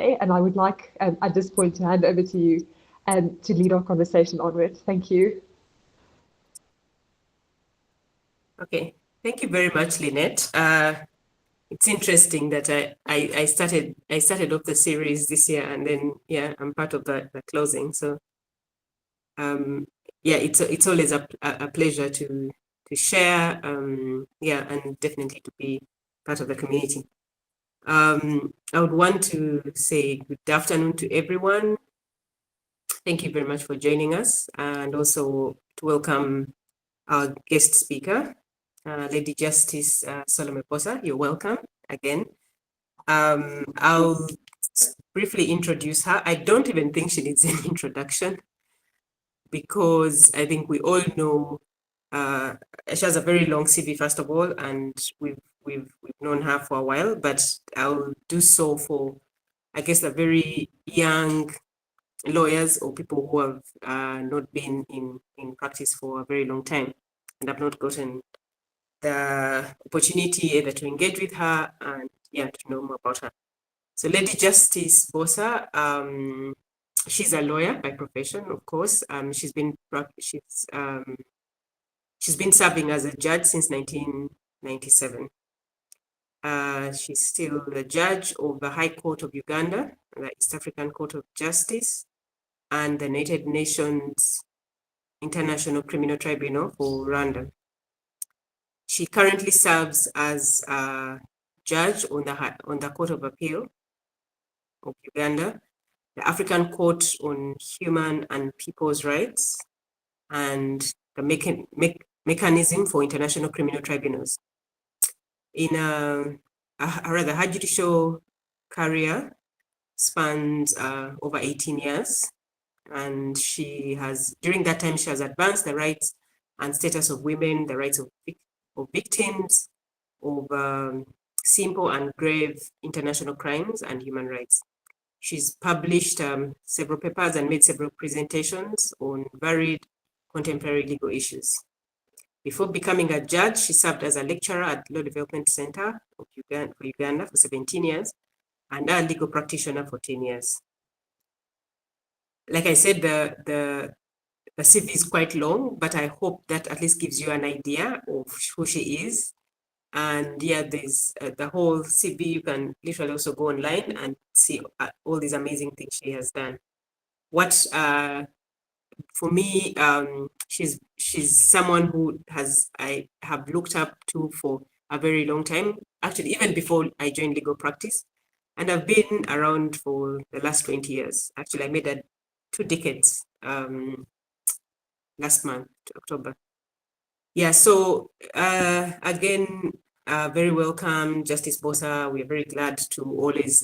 And I would like at this point to hand over to you to lead our conversation onward. Thank you. Okay, thank you very much, Lynette. It's interesting that I started off the series this year, and then I'm part of the closing. So it's always a pleasure to share. And definitely to be part of the community. I would want to say good afternoon to everyone. Thank you very much for joining us, and also to welcome our guest speaker, Lady Justice Solomy Bossa. You're welcome again. I'll briefly introduce her. I don't even think she needs an introduction, because I think we all know she has a very long CV, first of all, and we've known her for a while, but I'll do so for, I guess, the very young lawyers or people who have not been in practice for a very long time and have not gotten the opportunity either to engage with her and to know more about her. So Lady Justice Bossa, she's a lawyer by profession, of course. She's been serving as a judge since 1997. She's still the judge of the High Court of Uganda, the East African Court of Justice, and the United Nations International Criminal Tribunal for Rwanda. She currently serves as a judge on the Court of Appeal of Uganda, the African Court on Human and People's Rights, and the mechanism for international criminal tribunals. In her judicial career spans over 18 years, and during that time, she has advanced the rights and status of women, the rights of victims of simple and grave international crimes and human rights. She's published several papers and made several presentations on varied contemporary legal issues. Before becoming a judge, she served as a lecturer at Law Development Center for Uganda for 17 years and a legal practitioner for 10 years. Like I said, the CV is quite long, but I hope that at least gives you an idea of who she is. And there's the whole CV. You can literally also go online and see all these amazing things she has done. For me, she's someone who I have looked up to for a very long time, actually even before I joined legal practice, and I've been around for the last 20 years. Actually, I made 2 decades last month, October. So again, very welcome, Justice Bossa. We're very glad to always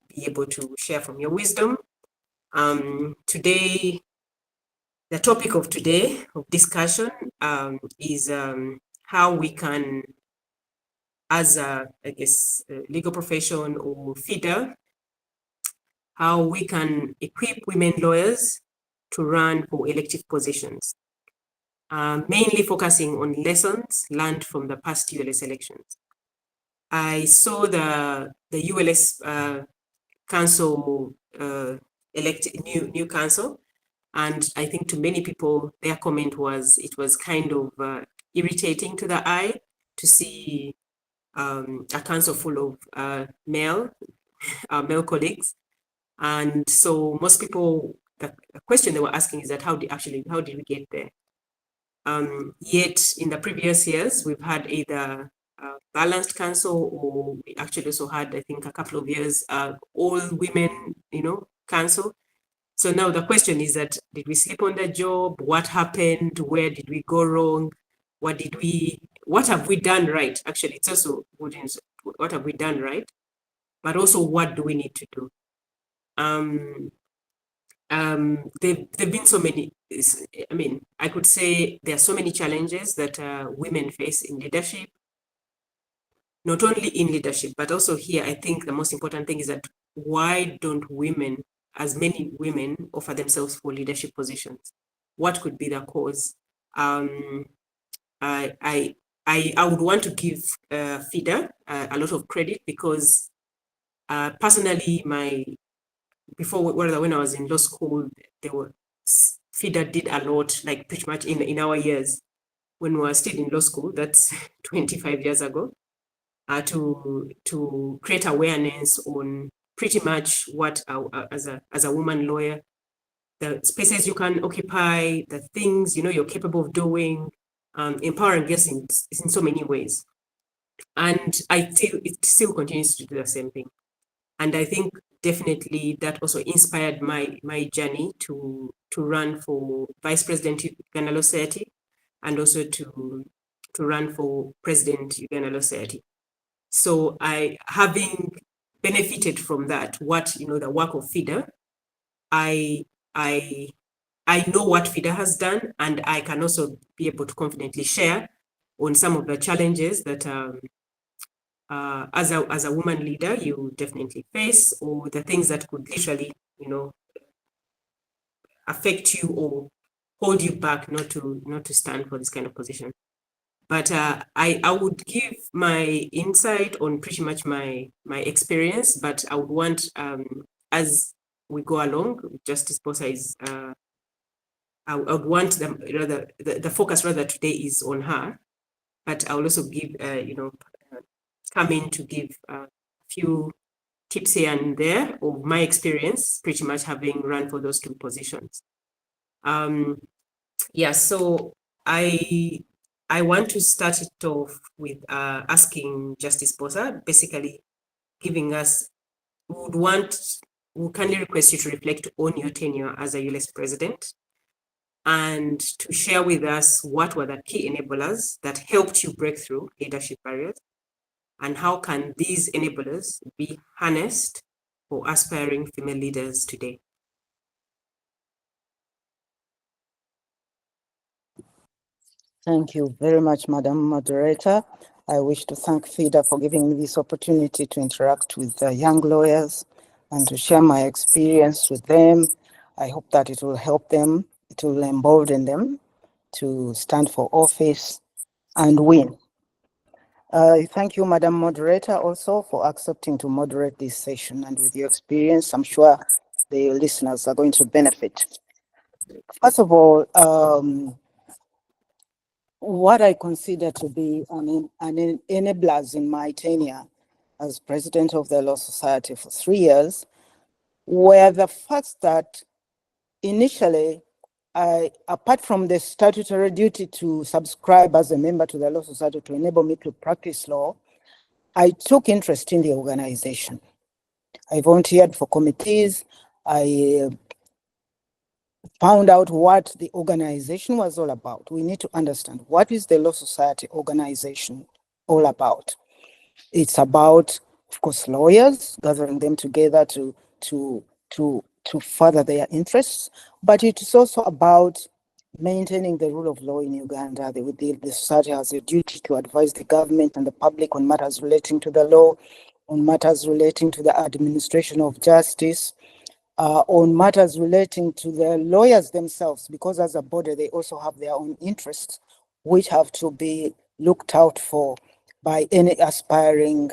be able to share from your wisdom. Today, the topic of today of discussion is how we can, as I guess, legal profession or FIDA, how we can equip women lawyers to run for elective positions, mainly focusing on lessons learned from the past ULS elections. I saw the ULS council elected new council, and I think to many people, their comment was it was kind of irritating to the eye to see a council full of male colleagues. And so most people, the question they were asking is that how did we get there? Yet in the previous years, we've had either balanced council, or we actually also had, I think, a couple of years all women, council. So now the question is that, did we sleep on the job? What happened? Where did we go wrong? What have we done right? Actually, it's also what have we done right? But also, what do we need to do? There've been so many, I could say there are so many challenges that women face in leadership, not only in leadership, but also here. I think the most important thing is that why don't as many women offer themselves for leadership positions? What could be the cause? I would want to give FIDA a lot of credit, because personally, before, when I was in law school, FIDA did a lot, like pretty much in our years when we were still in law school, that's 25 years ago, to create awareness on pretty much what, as a woman lawyer, the spaces you can occupy, the things you're capable of doing, empowering us in so many ways. And it still continues to do the same thing. And I think definitely that also inspired my journey to run for Vice President Uganda Law Society, and also to run for President Uganda Law Society. So having benefited from that, the work of FIDA, I know what FIDA has done, and I can also be able to confidently share on some of the challenges that as a woman leader you definitely face, or the things that could literally affect you or hold you back not to stand for this kind of position. But I would give my insight on pretty much my experience, but I would want, as we go along, Justice Bossa is, I would want them rather, the focus rather today is on her, but I will also give, come in to give a few tips here and there of my experience, pretty much having run for those two positions. Yeah, so I want to start it off with asking Justice Bossa, basically giving us, we kindly request you to reflect on your tenure as a ULS president, and to share with us what were the key enablers that helped you break through leadership barriers, and how can these enablers be harnessed for aspiring female leaders today? Thank you very much, Madam Moderator. I wish to thank FIDA for giving me this opportunity to interact with young lawyers and to share my experience with them. I hope that it will help them, it will embolden them to stand for office and win. Thank you, Madam Moderator, also for accepting to moderate this session. And with your experience, I'm sure the listeners are going to benefit. First of all, what I consider to be an enablers in my tenure as president of the Law Society for 3 years were the fact that initially, apart from the statutory duty to subscribe as a member to the Law Society to enable me to practice law, I took interest in the organization. I volunteered for committees. I found out what the organization was all about. We need to understand, what is the Law Society organization all about? It's about, of course, lawyers, gathering them together to further their interests, but it's also about maintaining the rule of law in Uganda. The society has a duty to advise the government and the public on matters relating to the law, on matters relating to the administration of justice, on matters relating to the lawyers themselves, because as a body, they also have their own interests, which have to be looked out for by any aspiring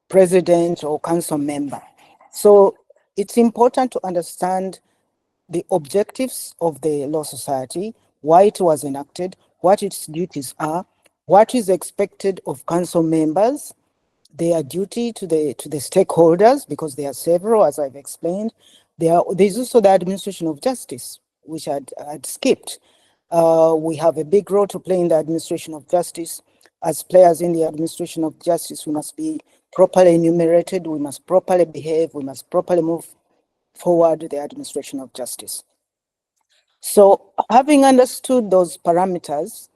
president or council member. So it's important to understand the objectives of the Law Society, why it was enacted, what its duties are, what is expected of council members, their duty to the stakeholders, because there are several, as I've explained. There's also the administration of justice, which I'd skipped. We have a big role to play in the administration of justice. As players in the administration of justice, we must be properly enumerated, we must properly behave, we must properly move forward the administration of justice. So having understood those parameters,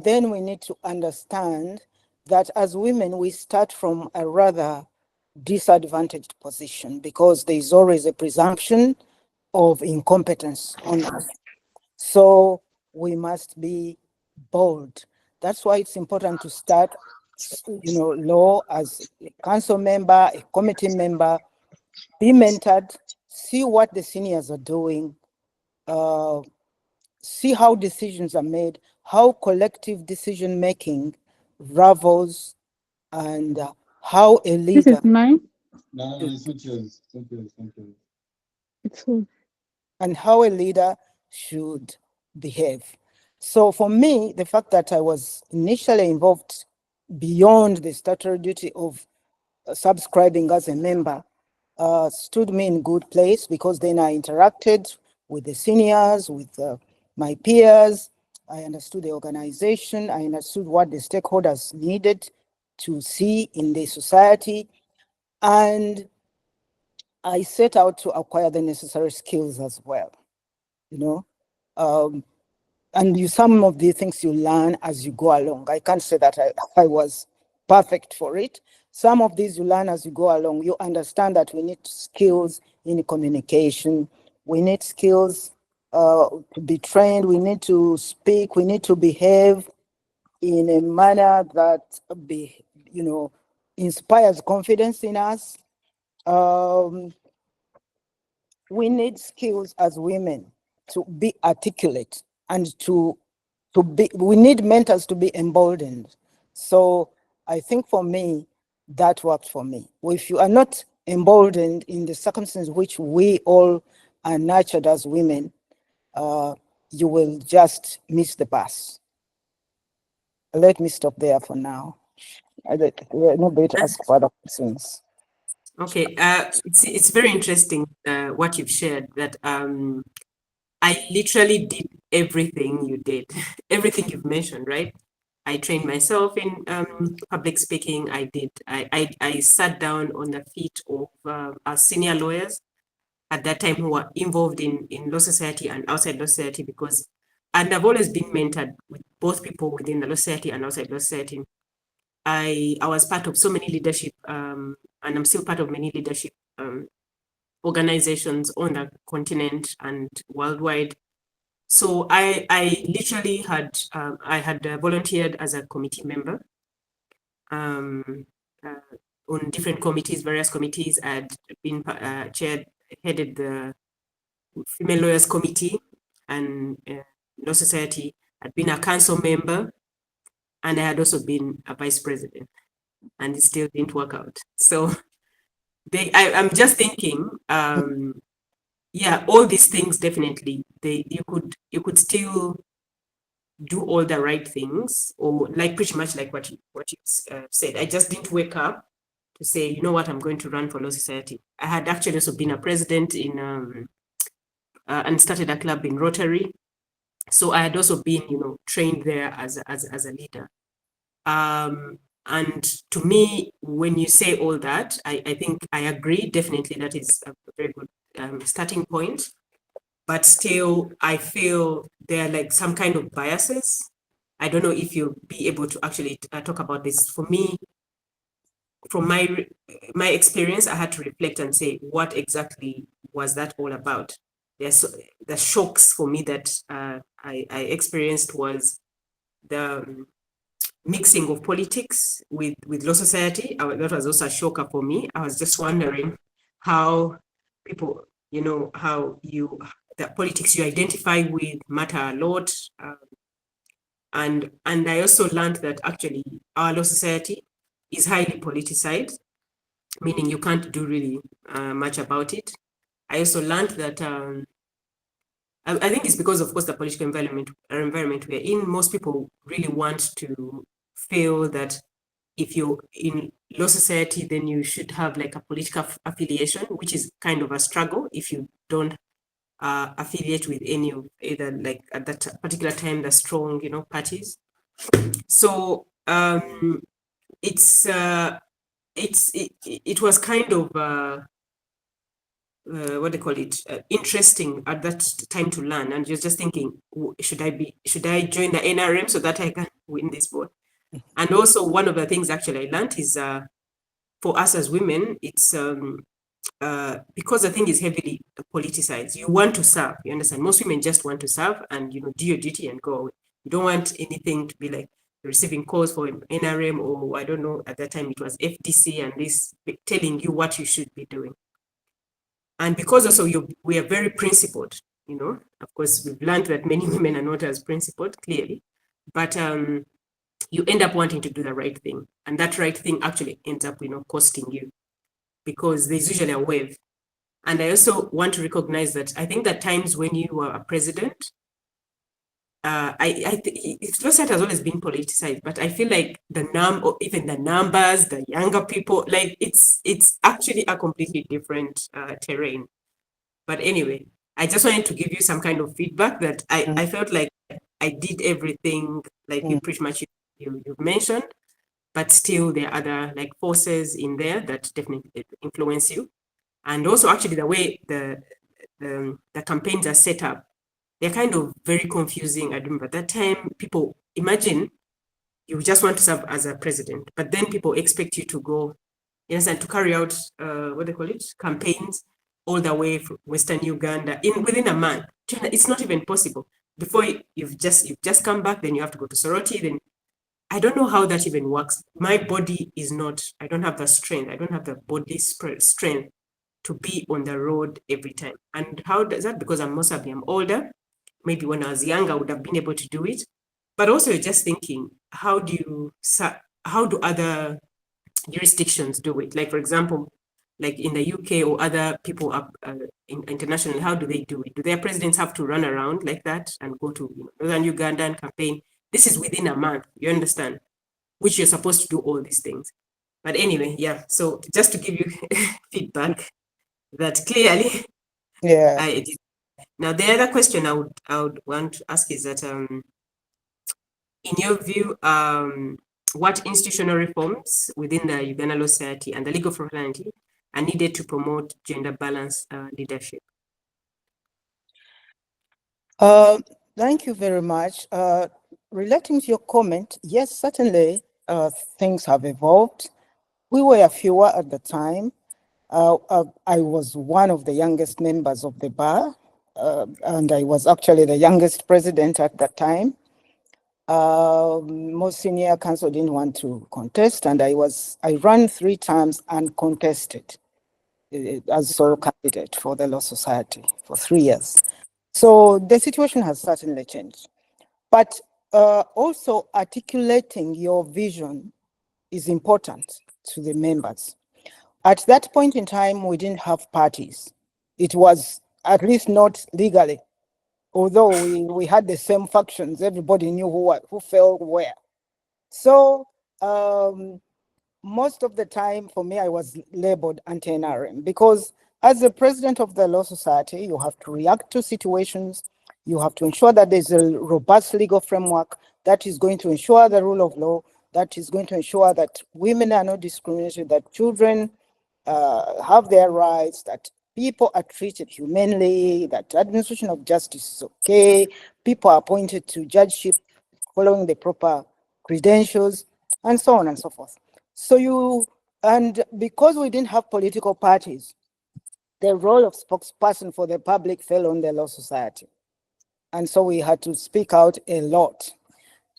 then we need to understand that as women, we start from a rather disadvantaged position, because there is always a presumption of incompetence on us. So we must be bold. That's why it's important to start, law as a council member, a committee member, be mentored, see what the seniors are doing, see how decisions are made, how collective decision making ravels, and how a leader. This is mine. No, no, it's not yours. It's not yours. It's not yours. and how a leader should behave. So for me, the fact that I was initially involved beyond the statutory duty of subscribing as a member stood me in good place, because then I interacted with the seniors, with my peers. I understood the organization. I understood what the stakeholders needed to see in the society. And I set out to acquire the necessary skills as well, you know. And some of the things you learn as you go along. I can't say that I was perfect for it. Some of these you learn as you go along. You understand that we need skills in communication. We need skills to be trained. We need to speak. We need to behave in a manner that inspires confidence in us. We need skills as women to be articulate and we need mentors to be emboldened. So I think for me, that worked for me. If you are not emboldened in the circumstances which we all are nurtured as women, you will just miss the bus. Let me stop there for now. We're not going to ask for other questions. Okay, it's very interesting what you've shared, that I literally did everything you did, everything you've mentioned, right? I trained myself in public speaking. I sat down on the feet of our senior lawyers at that time who were involved in law society and outside law society, and I've always been mentored with both people within the law society and outside law society. I was part of so many leadership, and I'm still part of many leadership organizations on the continent and worldwide. So I literally had volunteered as a committee member on different committees, various committees. I'd been headed the Female Lawyers Committee and Law Society. I'd been a council member, and I had also been a vice president, and it still didn't work out. So I'm just thinking, yeah, all these things definitely, you could still do all the right things, or like pretty much like what you said. I just didn't wake up to say, you know what, I'm going to run for law society. I had actually also been a president in and started a club in Rotary. So I had also been, trained there as a leader. And to me, when you say all that, I think I agree, definitely that is a very good starting point. But still, I feel there are like some kind of biases. I don't know if you'll be able to actually talk about this. For me, from my experience, I had to reflect and say, what exactly was that all about? The shocks for me that I experienced was the mixing of politics with law society. That was also a shocker for me. I was just wondering how people, how the politics you identify with matter a lot. And I also learned that actually our law society is highly politicized, meaning you can't do really much about it. I also learned that I think it's because, of course, the political environment we're in. Most people really want to feel that if you're in law society, then you should have like a political affiliation, which is kind of a struggle if you don't affiliate with any of either, like at that particular time, the strong, parties. So it was kind of what they call it, interesting at that time to learn. And you're just thinking, should I join the NRM so that I can win this vote? And also one of the things actually I learned is for us as women, it's because the thing is heavily politicized. You want to serve, you understand? Most women just want to serve and do your duty and go away. You don't want anything to be like receiving calls for NRM, or I don't know, at that time it was FDC and this telling you what you should be doing. And because also we are very principled, of course, we've learned that many women are not as principled, clearly, but you end up wanting to do the right thing. And that right thing actually ends up, costing you. because there's usually a wave. And I also want to recognize that I think that times when you are a president, Flowsite has always been politicized, but I feel like even the numbers, the younger people, like it's actually a completely different terrain. But anyway, I just wanted to give you some kind of feedback that I felt like I did everything like you pretty much you've mentioned, but still there are other like forces in there that definitely influence you. And also actually the way the campaigns are set up, they're kind of very confusing. I remember that time people imagine you just want to serve as a president, but then people expect you to go, yes, and to carry out what they call it, campaigns all the way from Western Uganda within a month. It's not even possible. Before you've just come back, then you have to go to Soroti. Then I don't know how that even works. My body is not. I don't have the strength. I don't have the body strength to be on the road every time. And how does that? Because I'm older. Maybe when I was younger, I would have been able to do it. But also, you're just thinking, how do other jurisdictions do it? Like, for example, like in the UK or other people up internationally, how do they do it? Do their presidents have to run around like that and go to Northern Uganda and campaign? This is within a month, you understand, which you're supposed to do all these things. But anyway, yeah, so just to give you feedback that clearly, Yeah. Now, the other question I would want to ask is that, in your view, what institutional reforms within the Uganda Law Society and the legal fraternity are needed to promote gender balanced leadership? Thank you very much. Relating to your comment, yes, certainly things have evolved. We were fewer at the time. I was one of the youngest members of the bar, and I was actually the youngest president at that time. Most senior counsel didn't want to contest, and I ran 3 terms uncontested as sole candidate for the Law Society for 3 years. So the situation has certainly changed. But also articulating your vision is important to the members. At that point in time, we didn't have parties. It was at least not legally. Although we had the same factions, everybody knew who fell where. So most of the time for me, I was labeled anti-NRM because as the president of the Law Society, you have to react to situations. You have to ensure that there's a robust legal framework that is going to ensure the rule of law, that is going to ensure that women are not discriminated, that children have their rights, that people are treated humanely, that administration of justice is okay, people are appointed to judgeship following the proper credentials, and so on and so forth. So because we didn't have political parties, the role of spokesperson for the public fell on the Law Society. And so we had to speak out a lot.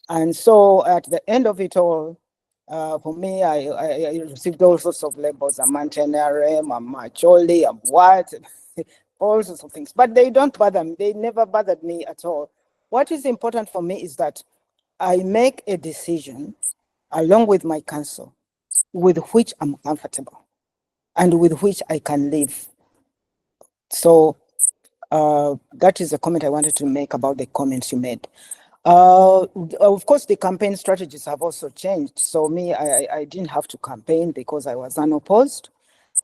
And so at the end of it all, for me, I received all sorts of labels. I'm anti-NRM, I'm macholi, I'm what, all sorts of things. But they don't bother me. They never bothered me at all. What is important for me is that I make a decision along with my counsel with which I'm comfortable and with which I can live. So that is a comment I wanted to make about the comments you made. Of course, the campaign strategies have also changed. So I didn't have to campaign because I was unopposed.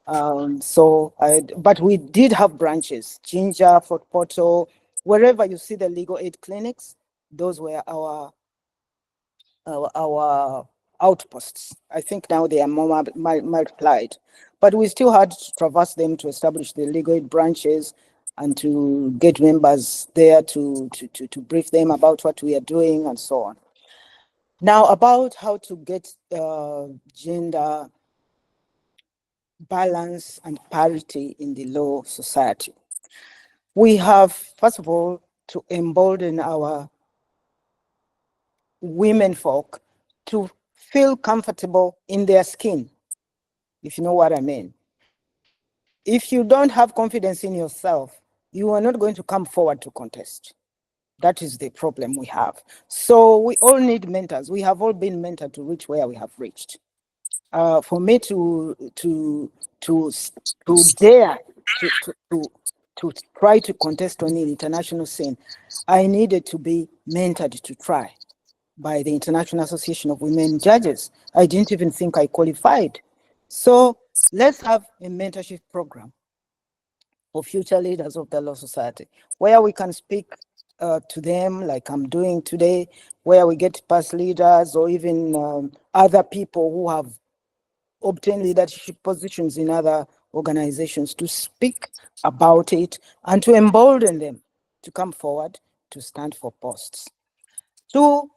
But we did have branches, Jinja, Fort Portal, wherever you see the legal aid clinics, those were our outposts. I think now they are more multiplied, but we still had to traverse them to establish the legal aid branches and to get members there to brief them about what we are doing and so on. Now, about how to get gender balance and parity in the law society. We have, first of all, to embolden our women folk to feel comfortable in their skin, if you know what I mean. If you don't have confidence in yourself, you are not going to come forward to contest. That is the problem we have. So we all need mentors. We have all been mentored to reach where we have reached. for me to dare to try to contest on the international scene, I needed to be mentored to try by the International Association of Women Judges. I didn't even think I qualified. So let's have a mentorship program for future leaders of the law society, where we can speak to them like I'm doing today, where we get past leaders or even other people who have obtained leadership positions in other organizations to speak about it and to embolden them to come forward to stand for posts. Two,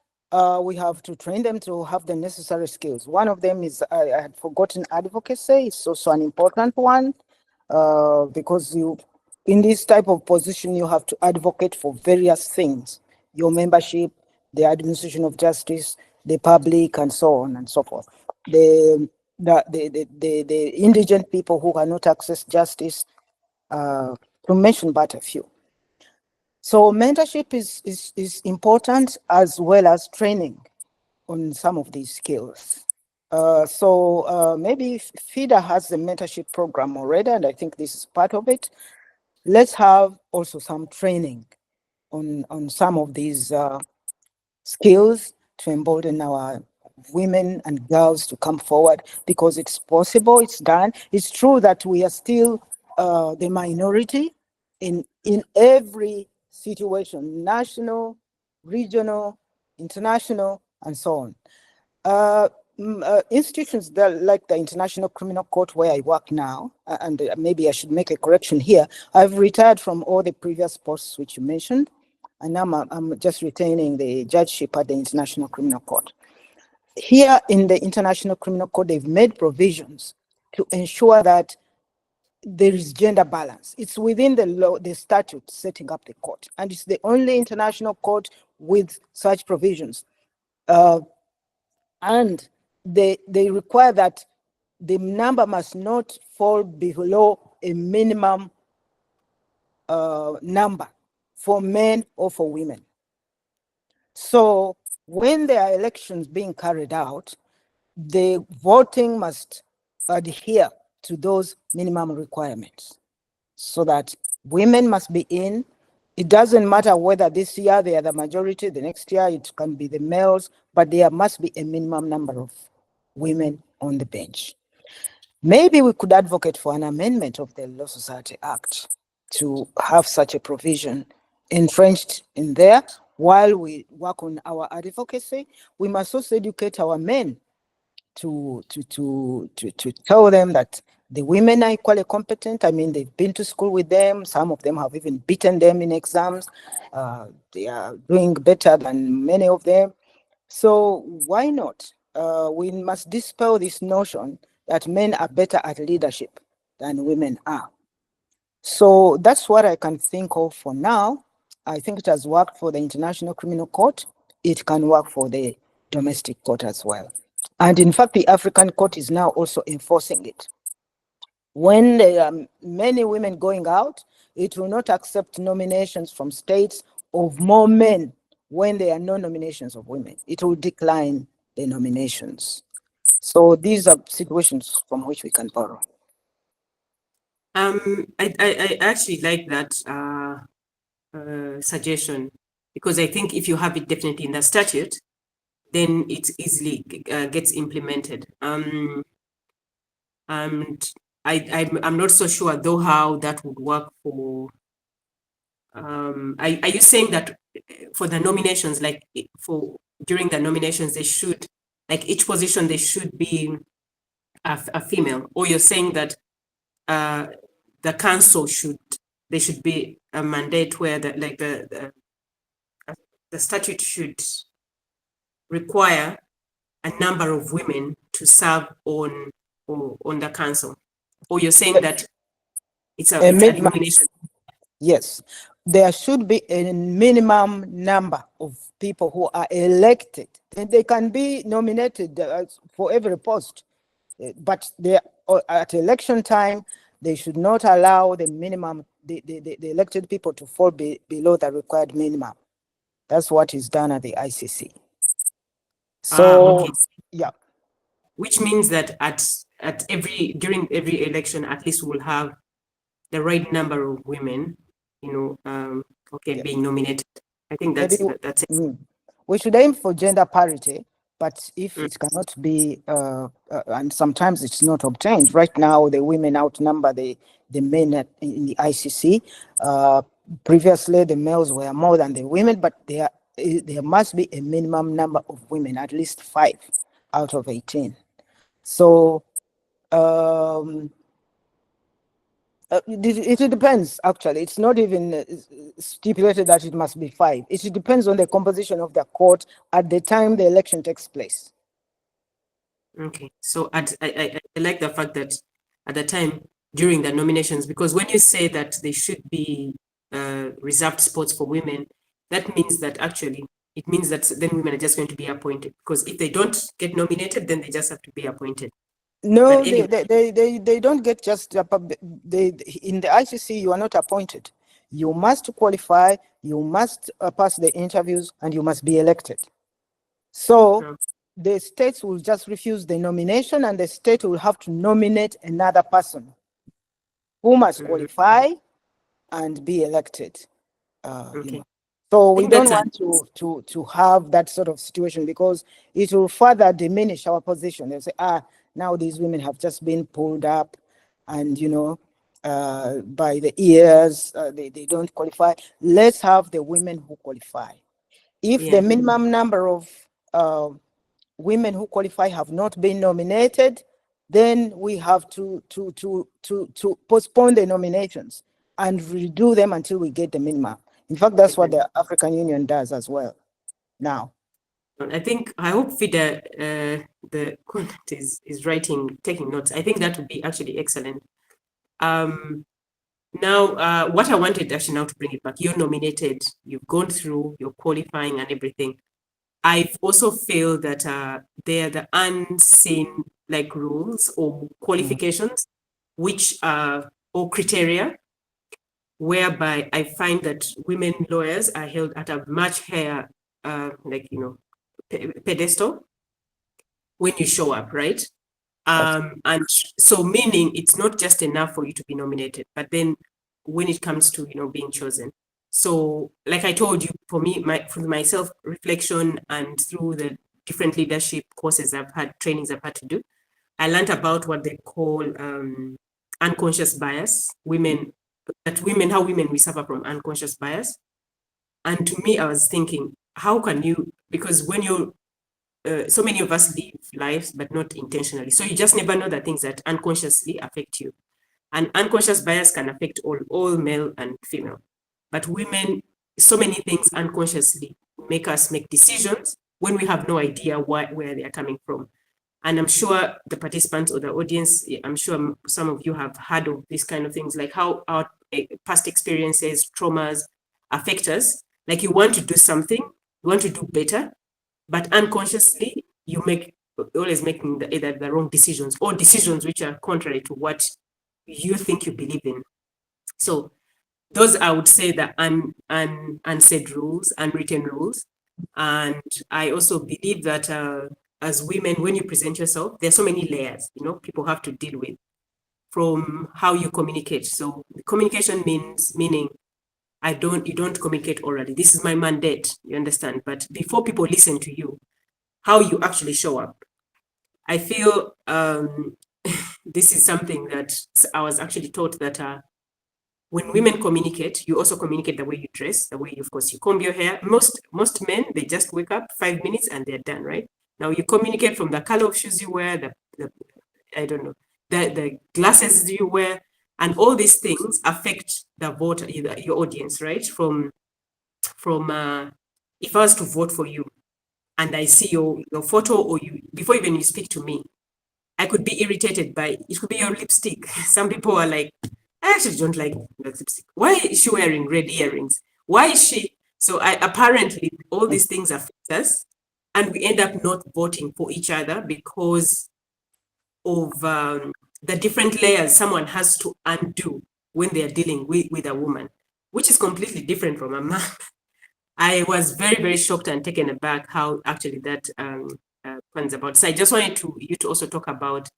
we have to train them to have the necessary skills. One of them is, I had forgotten, advocacy. It's also an important one because in this type of position, you have to advocate for various things, your membership, the administration of justice, the public, and so on and so forth. The indigent people who cannot access justice, to mention but a few. So mentorship is important, as well as training on some of these skills. Maybe FIDA has a mentorship program already, and I think this is part of it. Let's have also some training on some of these skills to embolden our women and girls to come forward, because it's possible, it's done. It's true that we are still the minority in every situation, national, regional, international, and so on. Institutions that, like the International Criminal Court, where I work now, and maybe I should make a correction here, I've retired from all the previous posts which you mentioned, and now I'm just retaining the judgeship at the International Criminal Court. Here in the International Criminal Court, they've made provisions to ensure that there is gender balance. It's within the law, the statute setting up the court, and it's the only international court with such provisions. And they require that the number must not fall below a minimum number for men or for women. So when there are elections being carried out, the voting must adhere to those minimum requirements, so that women must be in. It doesn't matter whether this year they are the majority, the next year it can be the males, but there must be a minimum number of women on the bench. Maybe we could advocate for an amendment of the Law Society Act to have such a provision entrenched in there. While we work on our advocacy, we must also educate our men to tell them that the women are equally competent. I mean, they've been to school with them. Some of them have even beaten them in exams. They are doing better than many of them. So why not? We must dispel this notion that men are better at leadership than women are. So that's what I can think of for now. I think it has worked for the International Criminal Court. It can work for the domestic court as well. And in fact, the African court is now also enforcing it. When there are many women going out, it will not accept nominations from states of more men when there are no nominations of women. It will decline the nominations. So these are situations from which we can borrow. I actually like that suggestion, because I think if you have it definitely in the statute, then it easily gets implemented. And I'm not so sure though how that would work for. Are you saying that for the nominations, like for during the nominations, they should, like each position, they should be a female, or you're saying that the council there should be a mandate where the statute should require a number of women to serve on the council, or you're saying that it's a nomination? Yes, there should be a minimum number of people who are elected, and they can be nominated for every post, but they at election time they should not allow the minimum, the elected people to fall below the required minimum. That's what is done at the ICC. So okay. yeah. which means that during every election, at least we'll have the right number of women, being nominated. I think that's Maybe that's it. we should aim for gender parity, but if it cannot be, and sometimes it's not obtained. Right now, the women outnumber the men in the ICC. Previously, the males were more than the women, but there must be a minimum number of women, at least 5 out of 18. So it depends, actually. It's not even stipulated that it must be 5. It depends on the composition of the court at the time the election takes place. Okay, so I like the fact that at the time during the nominations, because when you say that they should be reserved spots for women, that means that actually it means that then women are just going to be appointed, because if they don't get nominated, then they just have to be appointed. No, But anyway, they don't get just in the ICC. You are not appointed. You must qualify. You must pass the interviews, and you must be elected. So the states will just refuse the nomination, and the state will have to nominate another person who must qualify and be elected. okay. So we think don't that's want to have that sort of situation, because it will further diminish our position. They'll say, now these women have just been pulled up and, by the ears, they don't qualify. Let's have the women who qualify. If the minimum number of women who qualify have not been nominated, then we have to postpone the nominations and redo them until we get the minimum. In fact, that's what the African Union does as well now. I hope FIDA, the contact is taking notes. I think that would be actually excellent. Now, what I wanted actually now to bring it back, you're nominated, you've gone through, you're qualifying and everything. I also feel that they are the unseen rules or qualifications, which are or criteria, whereby I find that women lawyers are held at a much higher pedestal when you show up, right? And so meaning it's not just enough for you to be nominated, but then when it comes to being chosen. So like I told you, for me, for myself, reflection and through the different leadership courses trainings I've had to do, I learned about what they call unconscious bias, how women we suffer from unconscious bias. And to me, I was thinking, how can you, because when you're so many of us live lives, but not intentionally. So you just never know the things that unconsciously affect you. And unconscious bias can affect all male and female. But women, so many things unconsciously make us make decisions when we have no idea where they are coming from. And I'm sure the participants or the audience, I'm sure some of you have heard of these kind of things, like how our past experiences, traumas affect us. Like you want to do something, you want to do better, but unconsciously you always making either the wrong decisions or decisions which are contrary to what you think you believe in. So those, I would say, the unsaid rules, unwritten rules. And I also believe that as women, when you present yourself, there's so many layers, people have to deal with, from how you communicate. So communication meaning you don't communicate orally. This is my mandate, you understand? But before people listen to you, how you actually show up. I feel this is something that I was actually taught, that when women communicate, you also communicate the way you dress, the way, of course, you comb your hair. Most men, they just wake up 5 minutes and they're done, right? Now you communicate from the color of shoes you wear, I don't know, the glasses you wear, and all these things affect the voter, your audience, right? From if I was to vote for you and I see your photo, or before even you speak to me, I could be irritated by, it could be your lipstick. Some people are like, I actually don't like the lipstick. Why is she wearing red earrings? Why is she? So apparently all these things affect us, and we end up not voting for each other because of the different layers someone has to undo when they are dealing with a woman, which is completely different from a man. I was very, very shocked and taken aback how actually that one's about. So I just wanted you to also talk about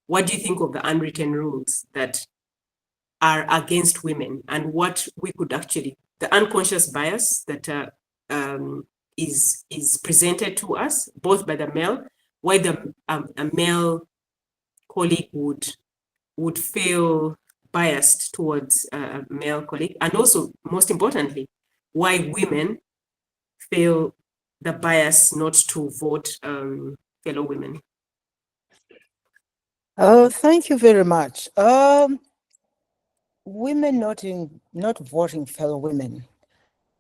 what do you think of the unwritten rules that are against women, and what we could actually, the unconscious bias that is presented to us both by the male, why a male colleague would feel biased towards a male colleague, and also most importantly, why women feel the bias not to vote fellow women. Thank you very much. Women not voting fellow women.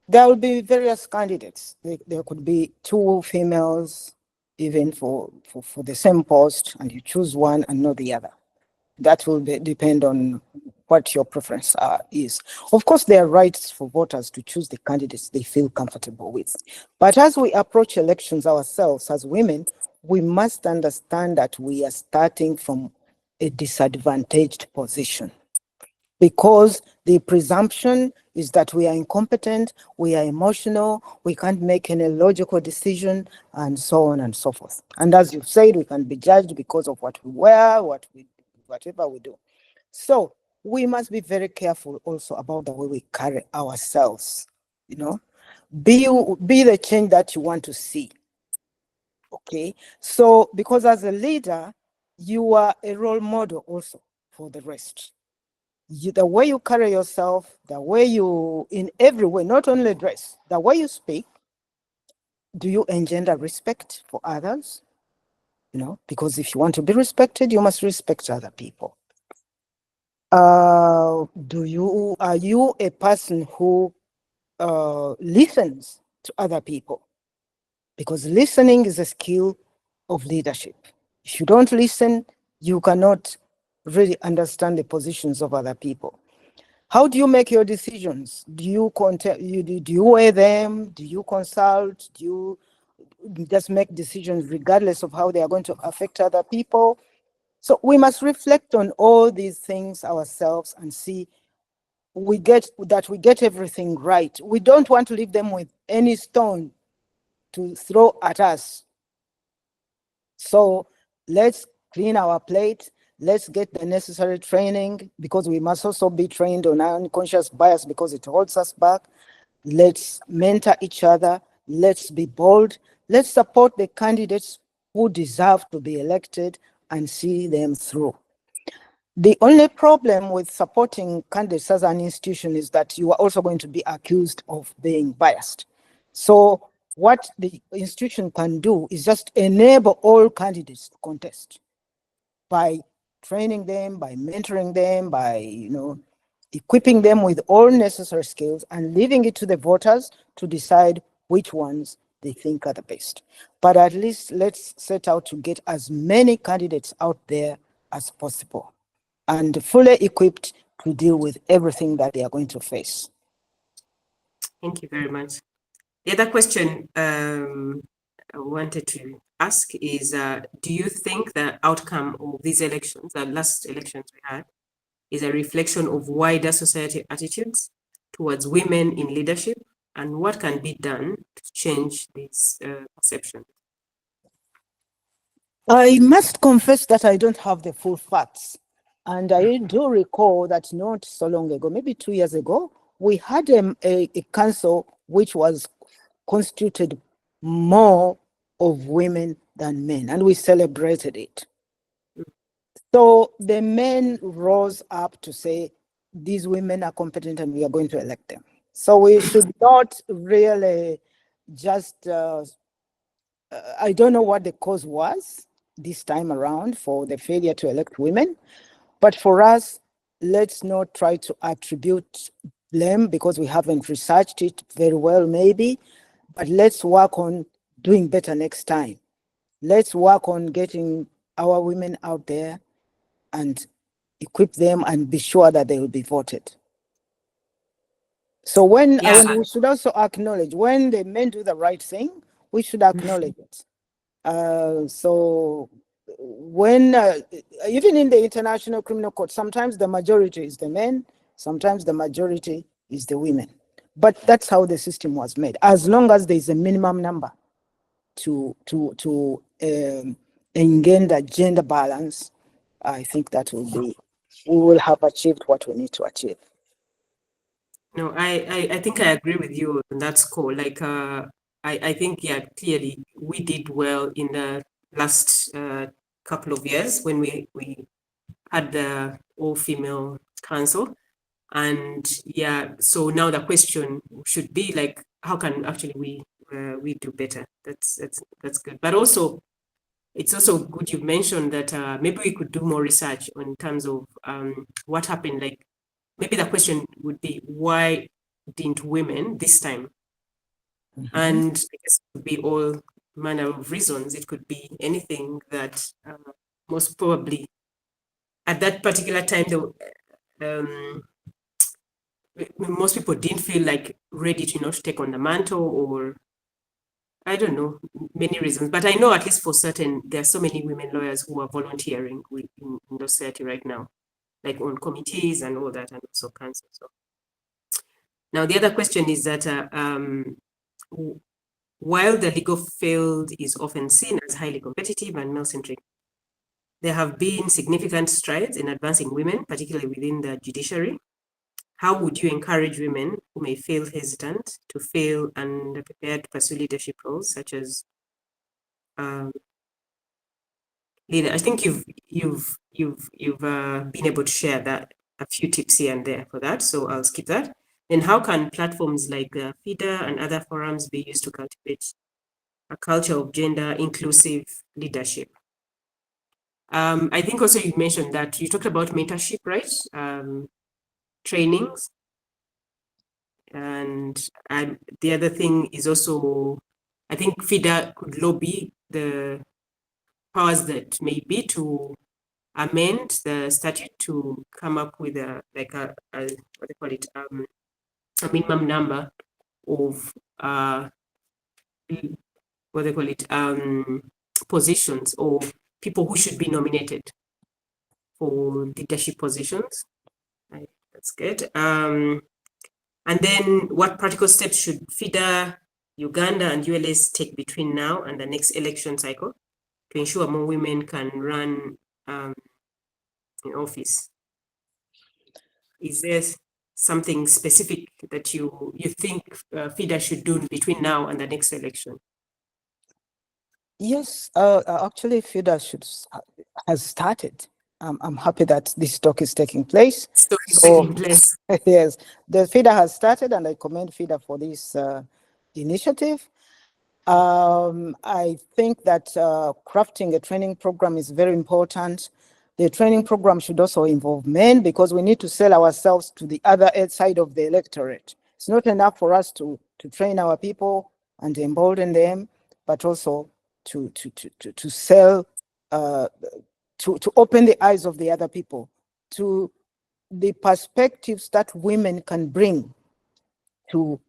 There will be various candidates. There could be two females, even for the same post, and you choose one and not the other. That will depend on what your preference is. Of course, there are rights for voters to choose the candidates they feel comfortable with. But as we approach elections ourselves as women, we must understand that we are starting from a disadvantaged position, because the presumption is that we are incompetent, we are emotional, we can't make any logical decision, and so on and so forth. And as you've said, we can be judged because of what we wear, whatever we do. So we must be very careful also about the way we carry ourselves, you know. Be the change that you want to see. Okay, so because as a leader, you are a role model also for the rest. The way you carry yourself, the way you, in every way, not only dress, the way you speak, do you engender respect for others? You know, because if you want to be respected, you must respect other people. Are you a person who listens to other people? Because listening is a skill of leadership. If you don't listen, you cannot really understand the positions of other people. How do you make your decisions? Do you weigh them? Do you consult? Do you just make decisions regardless of how they are going to affect other people? So we must reflect on all these things ourselves and see we get everything right. We don't want to leave them with any stone to throw at us. So let's clean our plate. Let's get the necessary training, because we must also be trained on unconscious bias because it holds us back. Let's mentor each other. Let's be bold. Let's support the candidates who deserve to be elected and see them through. The only problem with supporting candidates as an institution is that you are also going to be accused of being biased. So what the institution can do is just enable all candidates to contest by training them, by mentoring them, by equipping them with all necessary skills and leaving it to the voters to decide which ones they think are the best. But at least let's set out to get as many candidates out there as possible and fully equipped to deal with everything that they are going to face. Thank you very much. The other question I wanted to ask is, do you think the outcome of these elections, the last elections we had, is a reflection of wider society attitudes towards women in leadership, and what can be done to change this perception? I must confess that I don't have the full facts. And I do recall that not so long ago, maybe 2 years ago, we had a council which was constituted more of women than men, and we celebrated it. So the men rose up to say, these women are competent and we are going to elect them. So we should not really just, I don't know what the cause was this time around for the failure to elect women, but for us, let's not try to attribute blame because we haven't researched it very well maybe, but let's work on doing better next time. Let's work on getting our women out there and equip them and be sure that they will be voted. So when we should also acknowledge when the men do the right thing, we should acknowledge it. So when even in the International Criminal Court, sometimes the majority is the men, sometimes the majority is the women. But that's how the system was made. As long as there is a minimum number, engender gender balance, I think that we will have achieved what we need to achieve. No, I think I agree with you on that score. Like, I think, yeah, clearly we did well in the last couple of years when we had the all-female council. And yeah, so now the question should be like, how can actually we do better? That's good. But also, it's also good you mentioned that maybe we could do more research in terms of what happened. Like, maybe the question would be, why didn't women this time? And I guess it could be all manner of reasons. It could be anything that most probably at that particular time, most people didn't feel like ready to, take on the mantle, or I don't know, many reasons. But I know at least for certain, there are so many women lawyers who are volunteering in the society right now, like on committees and all that, and also council. So now the other question is that while the legal field is often seen as highly competitive and male-centric, there have been significant strides in advancing women, particularly within the judiciary. How would you encourage women who may feel hesitant to feel and prepared to pursue leadership roles, such as leader? I think you've been able to share that a few tips here and there for that, so I'll skip that. Then how can platforms like FIDA and other forums be used to cultivate a culture of gender inclusive leadership? I think also you mentioned that you talked about mentorship, right? Trainings. And the other thing is also, I think FIDA could lobby the powers that may be to amend the statute to come up with a what they call it, a minimum number of what they call it, positions or people who should be nominated for leadership positions. Right, that's good. And then what practical steps should FIDA, Uganda, and ULS take between now and the next election cycle to ensure more women can run in office? Is there something specific that you think FIDA should do between now and the next election? Yes, actually, FIDA has started. I'm happy that this talk is taking place. Taking place. Yes, the FIDA has started, and I commend FIDA for this initiative. I think that crafting a training program is very important. The training program should also involve men, because we need to sell ourselves to the other side of the electorate. It's not enough for us to train our people and embolden them, but also to sell, to open the eyes of the other people to the perspectives that women can bring to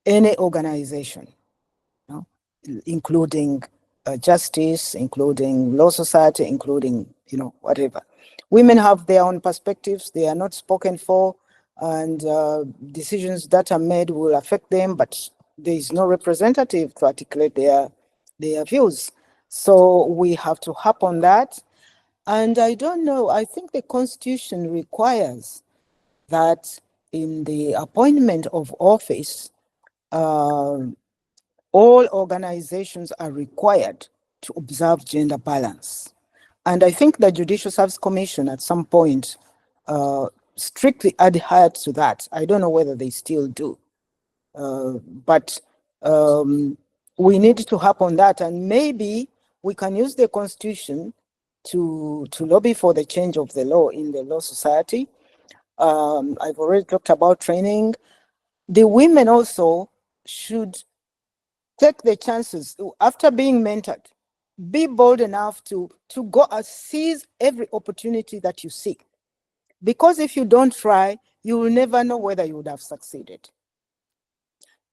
any organization, including justice, including law society, including, whatever. Women have their own perspectives. They are not spoken for, and decisions that are made will affect them, but there is no representative to articulate their views. So we have to harp on that. And I don't know, I think the Constitution requires that in the appointment of office, all organizations are required to observe gender balance. And I think the Judicial Service Commission at some point strictly adhered to that. I don't know whether they still do. But we need to harp on that, and maybe we can use the Constitution to lobby for the change of the law in the law society. I've already talked about training. The women also should take the chances after being mentored. Be bold enough to go and seize every opportunity that you see. Because if you don't try, you will never know whether you would have succeeded.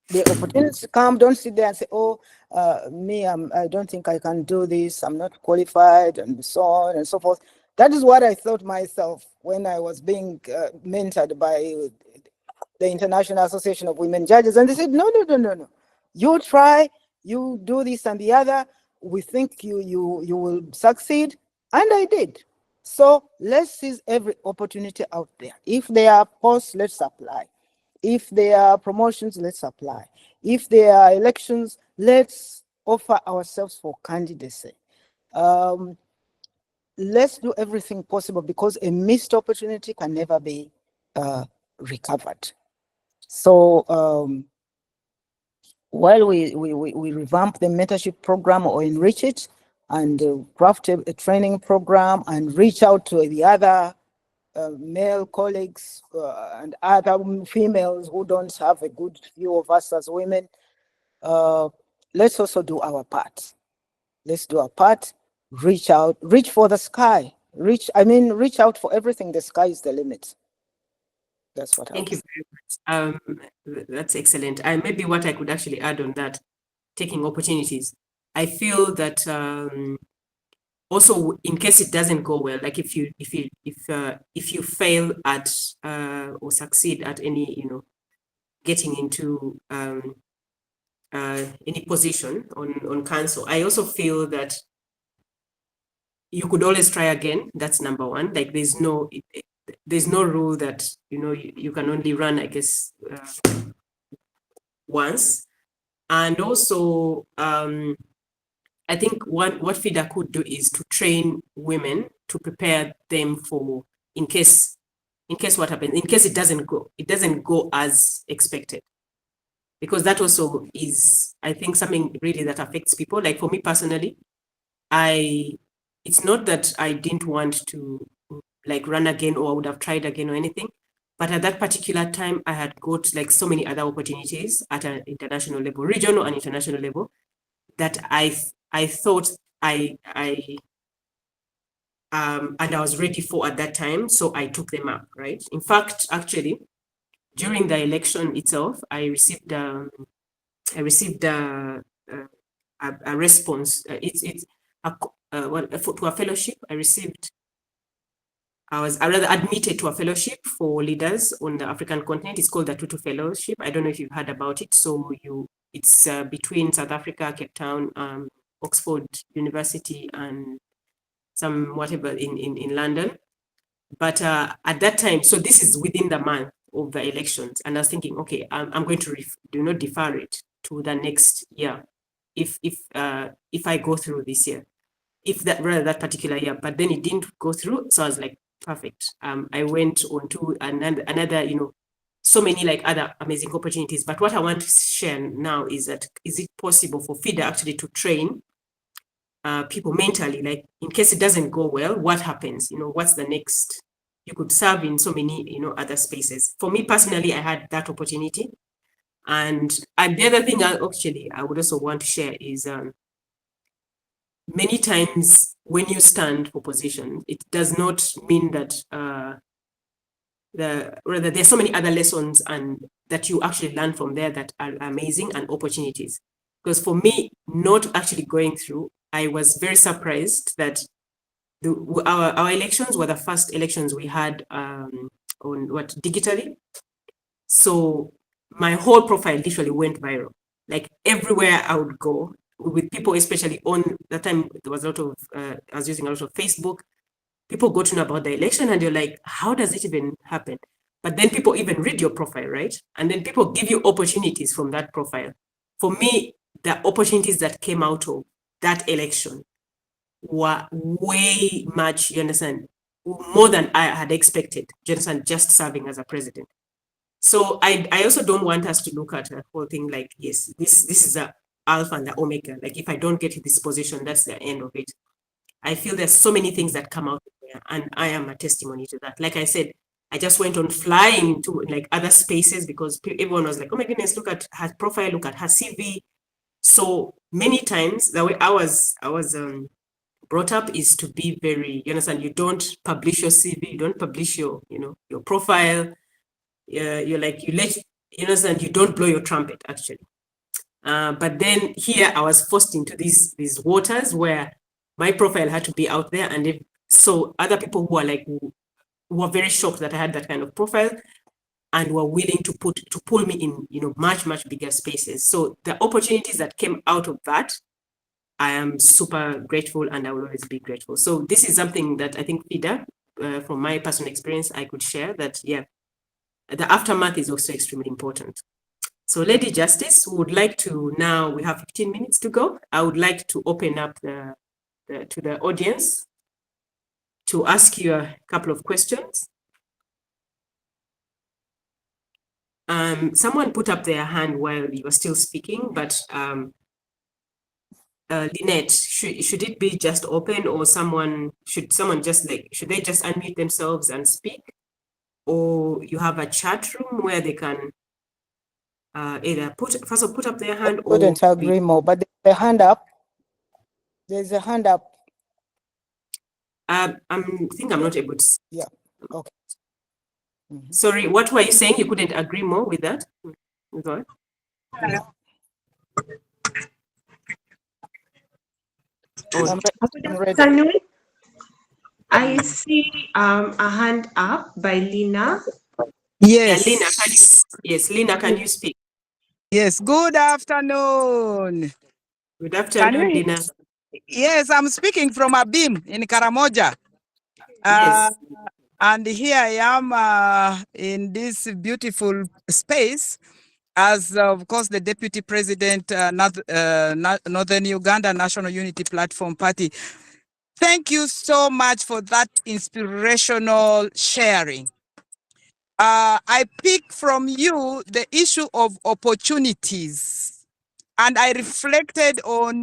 The opportunities come, don't sit there and say, oh, I don't think I can do this, I'm not qualified, and so on and so forth. That is what I thought myself when I was being mentored by the International Association of Women Judges. And they said, no. You try, you do this and the other. We think you will succeed. And I did. So let's seize every opportunity out there. If there are posts, let's apply. If there are promotions, let's apply. If there are elections, let's offer ourselves for candidacy. Let's do everything possible, because a missed opportunity can never be recovered. So while we revamp the mentorship program or enrich it, and craft a training program and reach out to the other male colleagues and other females who don't have a good view of us as women, let's also do our part. Let's do our part. Reach out, reach for the sky. Reach out for everything. The sky is the limit. That's what Thank you very much. That's excellent. And maybe what I could actually add on that, taking opportunities. I feel that also, in case it doesn't go well, like if you fail at or succeed at any, getting into any position on council, I also feel that you could always try again. That's number one. Like there's no rule that you can only run, I guess, once. And also, I think what FIDA could do is to train women to prepare them for in case what happens, in case it doesn't go as expected, because that also is, I think, something really that affects people. Like for me personally, it's not that I didn't want to like run again or I would have tried again or anything, but at that particular time I had got like so many other opportunities at an international level, regional and international level, that I thought and I was ready for at that time, so I took them up, right? In fact, actually, during the election itself, I received a response. To a fellowship. I was rather admitted to a fellowship for leaders on the African continent. It's called the Tutu Fellowship. I don't know if you've heard about it. So it's between South Africa, Cape Town, Oxford University, and some whatever in London. But at that time, so this is within the month of the elections, and I was thinking, okay, I'm going to do not defer it to the next year, if I go through this year, that particular year. But then it didn't go through, so I was like, perfect. I went on to another, so many like other amazing opportunities. But what I want to share now is that, is it possible for FIDA actually to train people mentally, like in case it doesn't go well, what happens? What's the next? You could serve in so many, other spaces. For me personally, I had that opportunity. And the other thing I would also want to share is many times when you stand for position, it does not mean that rather there's so many other lessons and that you actually learn from there that are amazing, and opportunities. Because for me, not actually going through, I was very surprised that our elections were the first elections we had digitally. So my whole profile literally went viral. Like everywhere I would go with people, especially on that time, there was a lot of, I was using a lot of Facebook. People go to know about the election and you're like, how does it even happen? But then people even read your profile, right? And then people give you opportunities from that profile. For me, the opportunities that came out of that election were way much, you understand, more than I had expected, you understand, just serving as a president. So I also don't want us to look at the whole thing like, yes, this is the alpha and the omega. Like if I don't get to this position, that's the end of it. I feel there's so many things that come out there, and I am a testimony to that. Like I said, I just went on flying to like other spaces because everyone was like, oh my goodness, look at her profile, look at her CV. So many times the way I was brought up is to be very, you understand, you don't publish your CV, you don't publish your profile. You're like, you understand, you don't blow your trumpet actually. But then here I was forced into these waters where my profile had to be out there, and so other people who are like, who were very shocked that I had that kind of profile. and were willing to pull me in, much bigger spaces. So the opportunities that came out of that, I am super grateful, and I will always be grateful. So this is something that I think FIDA, from my personal experience, I could share that, yeah, the aftermath is also extremely important. So Lady Justice would like to, now we have 15 minutes to go. I would like to open up to the audience to ask you a couple of questions. Someone put up their hand while you were still speaking, but Lynette, should it be just open, or should they just unmute themselves and speak? Or you have a chat room where they can either put up their hand, or Couldn't agree more, but there's a hand up. There's a hand up. I think I'm not able to see. Yeah, okay. Sorry, what were you saying? You couldn't agree more with that? With what? I'm ready. I see a hand up by Lina. Yes. Yeah, Lina, Lina, can you speak? Yes. Good afternoon. Good afternoon, Lina. Yes, I'm speaking from Abim in Karamoja. Yes. And here I am in this beautiful space as, of course, the Deputy President, Northern Uganda National Unity Platform Party. Thank you so much for that inspirational sharing. I pick from you the issue of opportunities, and I reflected on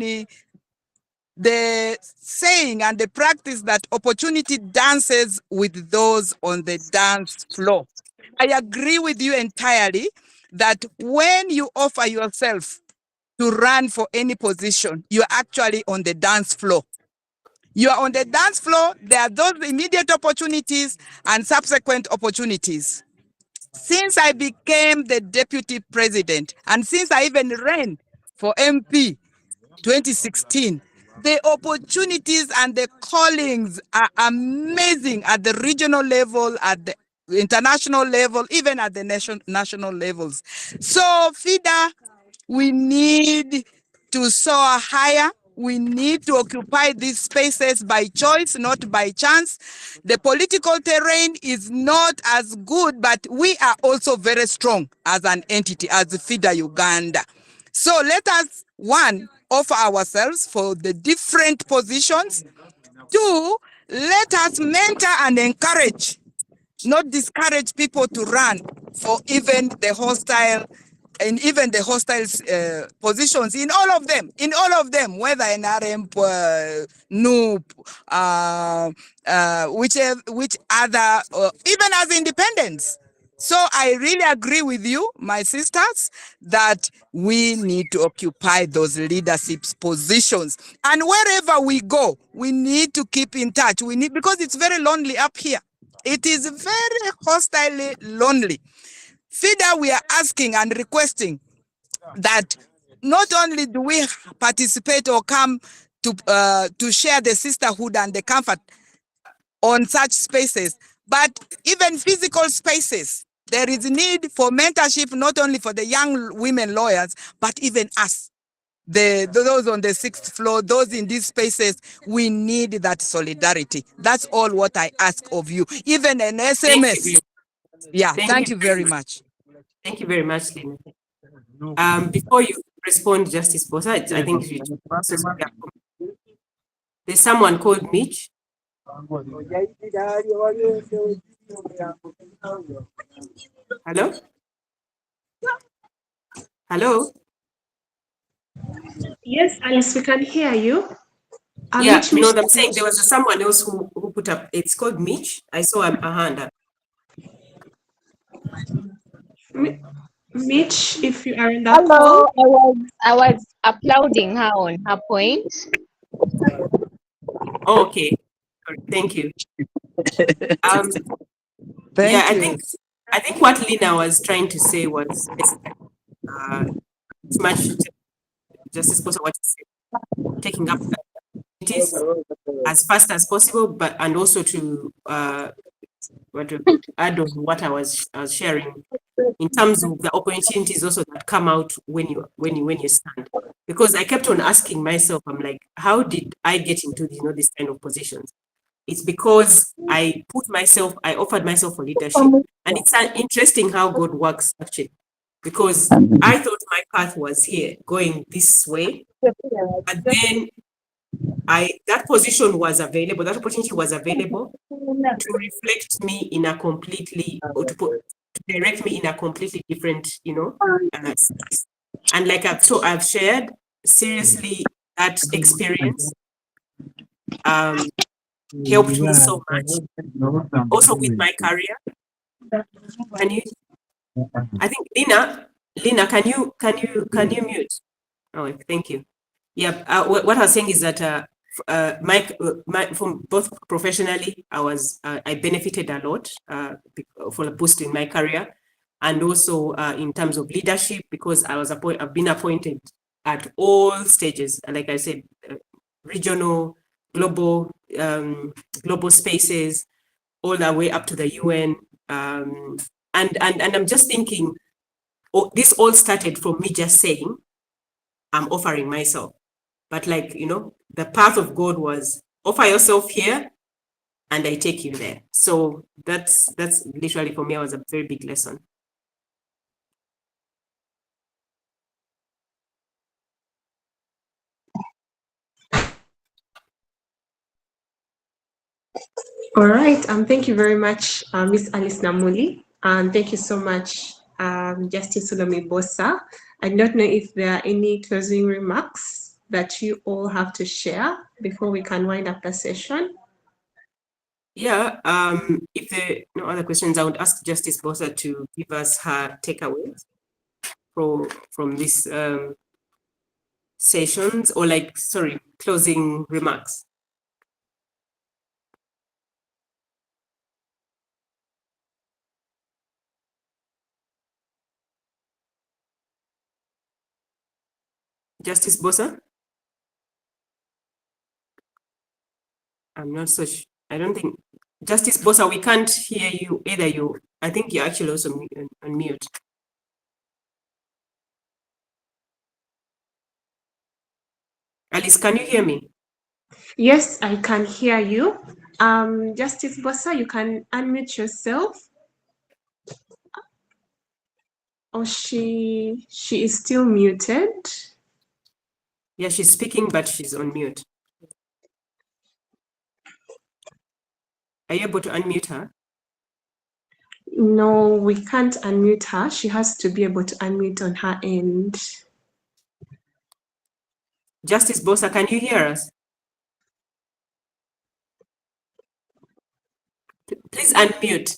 the saying and the practice that opportunity dances with those on the dance floor. I agree with you entirely that when you offer yourself to run for any position, you're actually on the dance floor. You are on the dance floor, there are those immediate opportunities and subsequent opportunities. Since I became the deputy president, and since I even ran for MP 2016, the opportunities and the callings are amazing at the regional level, at the international level, even at the national levels. So FIDA, we need to soar higher. We need to occupy these spaces by choice, not by chance. The political terrain is not as good, but we are also very strong as an entity, as FIDA Uganda. So let us, one, offer ourselves for the different positions. Two, let us mentor and encourage, not discourage people to run for even the hostile positions in all of them, whether in RM, NUP, which other, even as independents. So I really agree with you, my sisters, that we need to occupy those leadership positions. And wherever we go, we need to keep in touch. Because it's very lonely up here. It is very hostilely lonely. FIDA, we are asking and requesting that not only do we participate or come to share the sisterhood and the comfort on such spaces, but even physical spaces. There is need for mentorship, not only for the young women lawyers, but even us, those on the 6th floor, those in these spaces. We need that solidarity. That's all what I ask of you. Even an SMS. Yeah, thank you very much. Thank you very much, Lina. Before you respond, Justice Bossa, I think there's someone called Mitch. Hello? Hello? Yes, Alice, we can hear you. Yeah, no, I'm saying there was someone else who put up, it's called Mitch. I saw a hand up. Mitch, if you are in the Hello, call. I was applauding her on her point. Oh, okay, thank you. Thank you. I think what Lina was trying to say was it's much Justice Bossa what you said, taking up opportunities as fast as possible, but and also to add on what I was sharing. in terms of the opportunities also that come out when you stand. Because I kept on asking myself, I'm like, how did I get into this kind of positions? It's because I offered myself for leadership. And it's interesting how God works actually, because I thought my path was here going this way, but then that position was available, that opportunity was available to reflect me in a completely, or to direct me in a completely different, space. And like I've shared, seriously, that experience helped me so much. Also with my career. I think Lina, can you mute? Oh, thank you. Yeah, what I was saying is that from both professionally, I benefited a lot for a boost in my career, and also in terms of leadership, because I've been appointed at all stages. Like I said, regional, global spaces, all the way up to the UN. And I'm just thinking, this all started from me just saying, I'm offering myself. But the path of God was offer yourself here and I take you there. So that's literally for me, was a very big lesson. All right. Thank you very much, Miss Alice Namuli. And thank you so much, Justice Solomy Bossa. I don't know if there are any closing remarks that you all have to share before we can wind up the session. Yeah, if there are no other questions, I would ask Justice Bossa to give us her takeaways from this sessions, or closing remarks. Justice Bossa? I'm not so sure. I don't think, Justice Bossa, we can't hear you either. I think you're actually also on mute. Alice, can you hear me? Yes, I can hear you. Justice Bossa, you can unmute yourself. Or she is still muted. Yeah, she's speaking, but she's on mute. Are you able to unmute her? No, we can't unmute her. She has to be able to unmute on her end. Justice Bossa, can you hear us? Please unmute.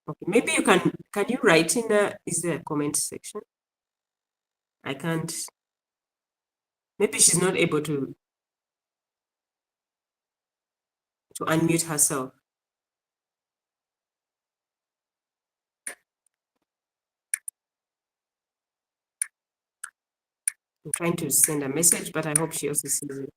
Okay, maybe you can you write in is there a comment section? I can't, maybe she's not able to unmute herself. I'm trying to send a message, but I hope she also sees it.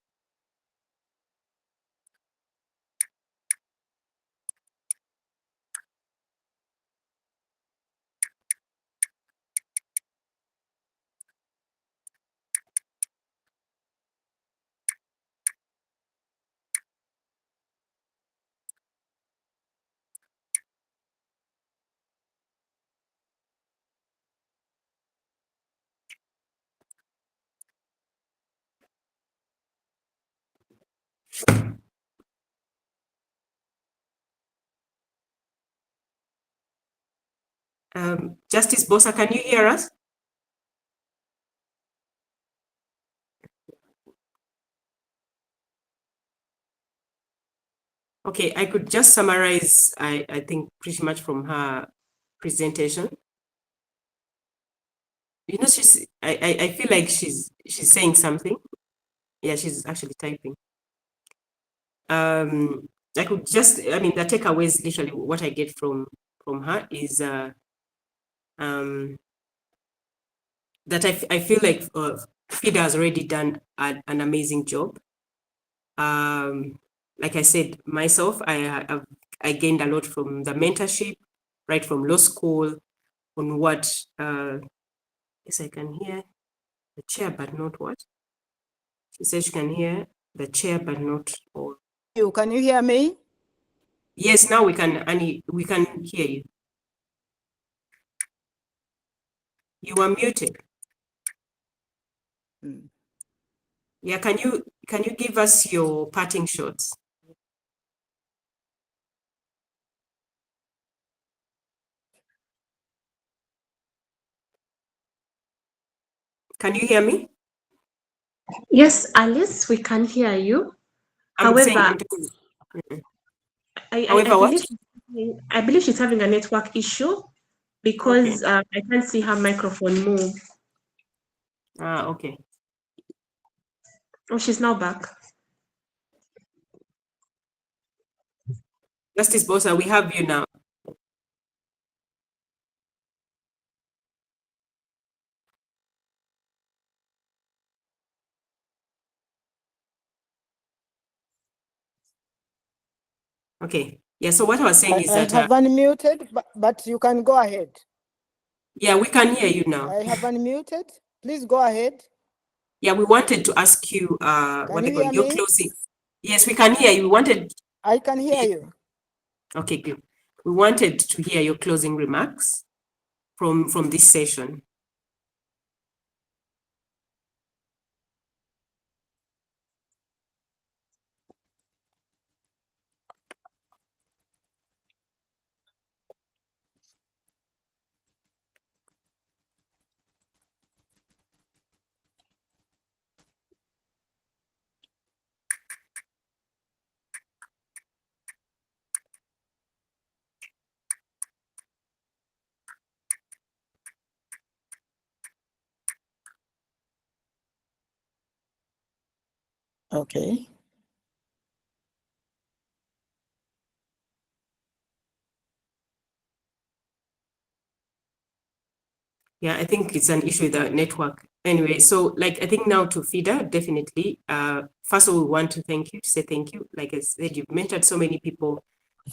Justice Bossa, can you hear us? Okay, I could just summarize, I think, pretty much from her presentation. I feel like she's saying something. Yeah, she's actually typing. I could just, the takeaways, literally what I get from her is that I feel like FIDA has already done an amazing job. like I said, myself, I gained a lot from the mentorship, right from law school, on what, yes, I can hear the chair, but not what? She says she can hear the chair, but not all. Can you hear me? Yes, now we can, Annie, we can hear you. You are muted. Yeah, can you give us your parting shots? Can you hear me? Yes, Alice, we can hear you. I'm saying, However, however, what? I believe she's having a network issue because I can't see her microphone move. Okay. Oh, she's now back. Justice Bossa, we have you now. Okay. Yeah, so what I was saying is I that... have unmuted, but you can go ahead. Yeah, we can hear you now. I have unmuted. Please go ahead. Yeah, we wanted to ask you what they call your closing. Yes, we can hear you. We wanted... I can hear you. Okay, good. We wanted to hear your closing remarks from this session. Okay. Yeah, I think it's an issue with the network. Anyway, so like I think now to FIDA, definitely. First of all, we want to say thank you. Like I said, you've mentored so many people.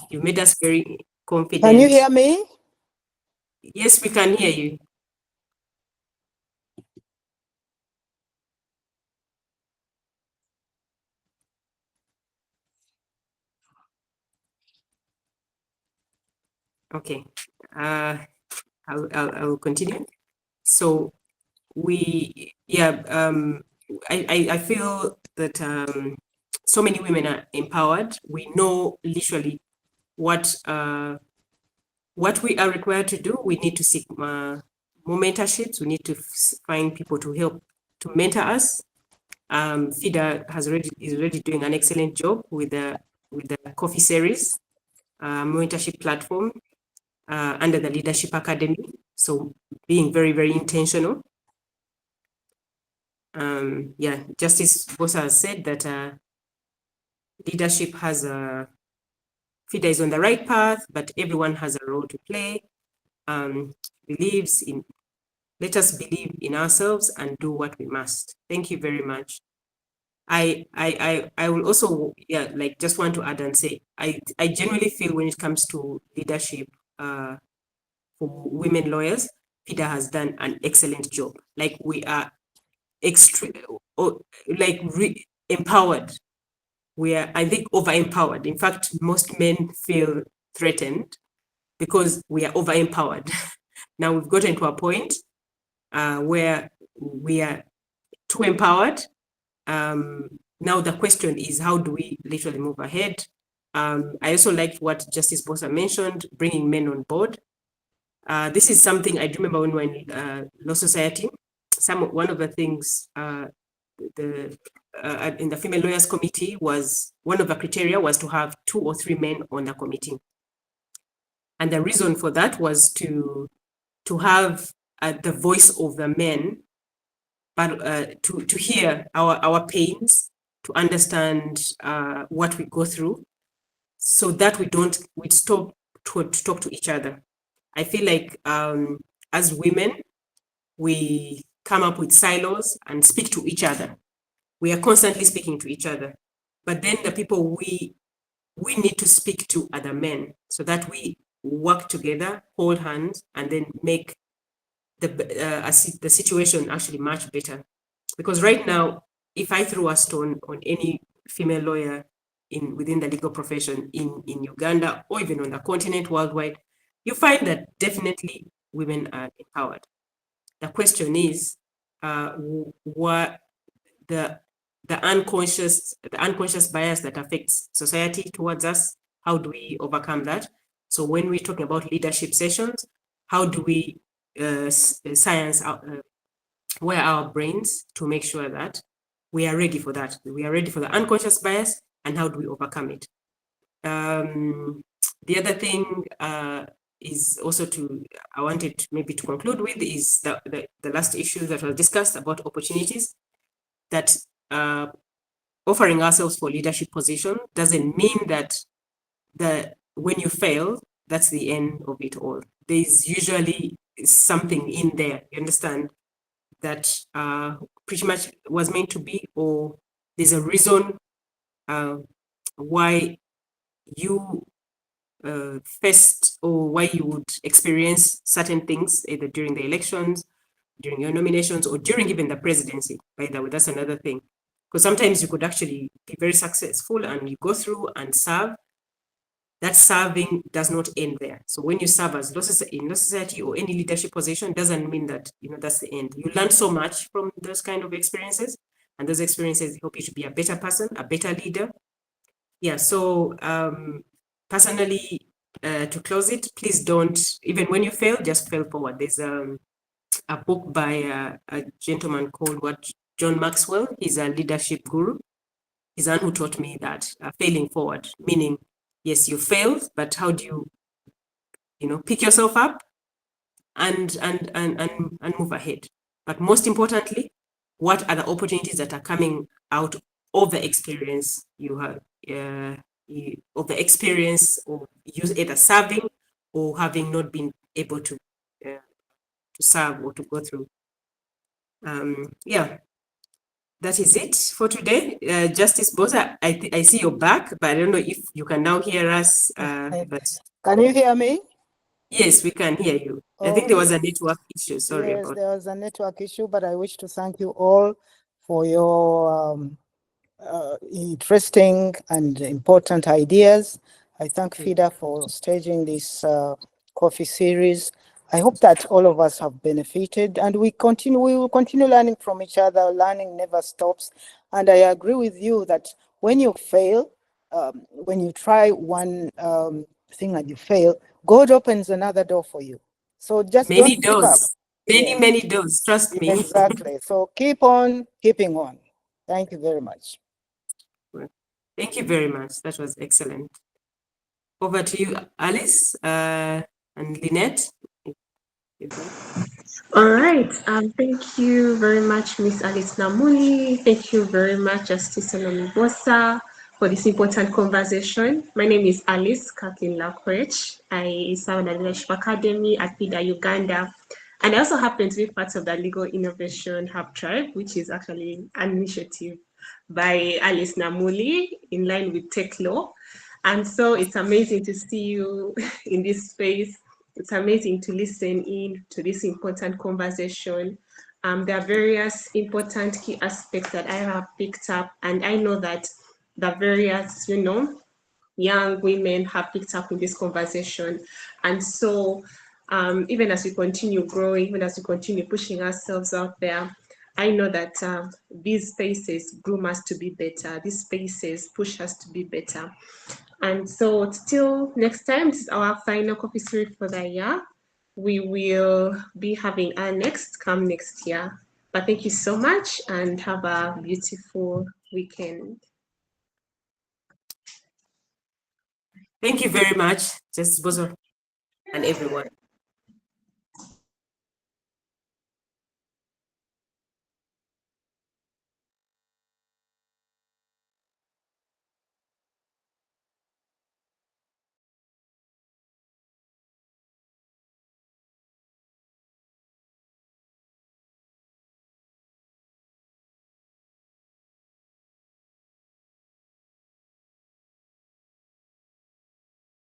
You made us very confident. Can you hear me? Yes, we can hear you. Okay. I will continue. So I feel that so many women are empowered. We know literally what we are required to do. We need to seek more mentorships. We need to find people to help to mentor us. FIDA is already doing an excellent job with the coffee series, mentorship platform under the Leadership Academy. So being very, very intentional. Yeah, Justice Bossa has said that leadership has FIDA is on the right path, but everyone has a role to play. Let us believe in ourselves and do what we must. Thank you very much. I will also, yeah, like just want to add and say, I genuinely feel when it comes to leadership for women lawyers, FIDA has done an excellent job. Like we are empowered. We are, I think, over-empowered. In fact, most men feel threatened because we are over-empowered. Now we've gotten to a point where we are too empowered. Now the question is, how do we literally move ahead? I also liked what Justice Bossa mentioned, bringing men on board. This is something I remember when we were in Law Society. One of the things in the Female Lawyers Committee was, one of the criteria was to have 2 or 3 men on the committee. And the reason for that was to have the voice of the men, but to hear our pains, to understand what we go through, so that we stop to talk to each other. I feel like as women, we come up with silos and speak to each other. We are constantly speaking to each other. but then the people we need to speak to are the men, so that we work together, hold hands, and then make the situation actually much better. Because right now, if I throw a stone on any female lawyer within the legal profession in Uganda or even on the continent worldwide, you find that definitely women are empowered. The question is, what the unconscious bias that affects society towards us, how do we overcome that? So when we're talking about leadership sessions, how do we science where our brains to make sure that we are ready for that? We are ready for the unconscious bias, and how do we overcome it? The other thing is also I wanted maybe to conclude with is the last issue that was discussed about opportunities, that offering ourselves for leadership position doesn't mean that when you fail, that's the end of it all. There's usually something in there, you understand, that pretty much was meant to be, or there's a reason why you faced, or why you would experience certain things, either during the elections, during your nominations, or during even the presidency. By the way, that's another thing. Because sometimes you could actually be very successful and you go through and serve. That serving does not end there. So when you serve as in law society or any leadership position, doesn't mean that that's the end. You learn so much from those kind of experiences, and those experiences help you to be a better person, a better leader. Yeah. So personally, to close it, please don't, even when you fail, just fail forward. There's a book by a gentleman called John Maxwell. He's a leadership guru. He's the one who taught me that failing forward, meaning, yes, you failed, but how do you, pick yourself up and move ahead? But most importantly, what are the opportunities that are coming out of the experience you have, of the experience of you either serving or having not been able to serve or to go through. Yeah. That is it for today. Justice Bossa, I see you're back, but I don't know if you can now hear us. But Can you hear me? yes, we can hear you. I think there was a network issue. Sorry Yes, about there was a network issue, but I wish to thank you all for your interesting and important ideas. I thank FIDA for staging this coffee series. I hope that all of us have benefited, and we will continue learning from each other. Learning never stops. And I agree with you that when you fail, when you try one thing and you fail, God opens another door for you. So just many don't give up. doors, many doors, trust me. Exactly. So keep on keeping on. Thank you very much. Thank you very much. That was excellent. Over to you, Alice and Lynette. All right. Thank you very much, Miss Alice Namuli. Thank you very much, Justice Solomy Bossa, for this important conversation. My name is Alice Kathleen Lakwech. I serve at the Leadership Academy at FIDA Uganda. And I also happen to be part of the Legal Innovation Hub Tribe, which is actually an initiative by Alice Namuli in line with Tech Law. And so it's amazing to see you in this space. It's amazing to listen in to this important conversation. There are various important key aspects that I have picked up, and I know that the various, young women have picked up in this conversation. And so even as we continue growing, even as we continue pushing ourselves out there, I know that these spaces groom us to be better. These spaces push us to be better. And so till next time, this is our final coffee series for the year. We will be having our next come next year. But thank you so much and have a beautiful weekend. Thank you very much, Justice Bossa and everyone.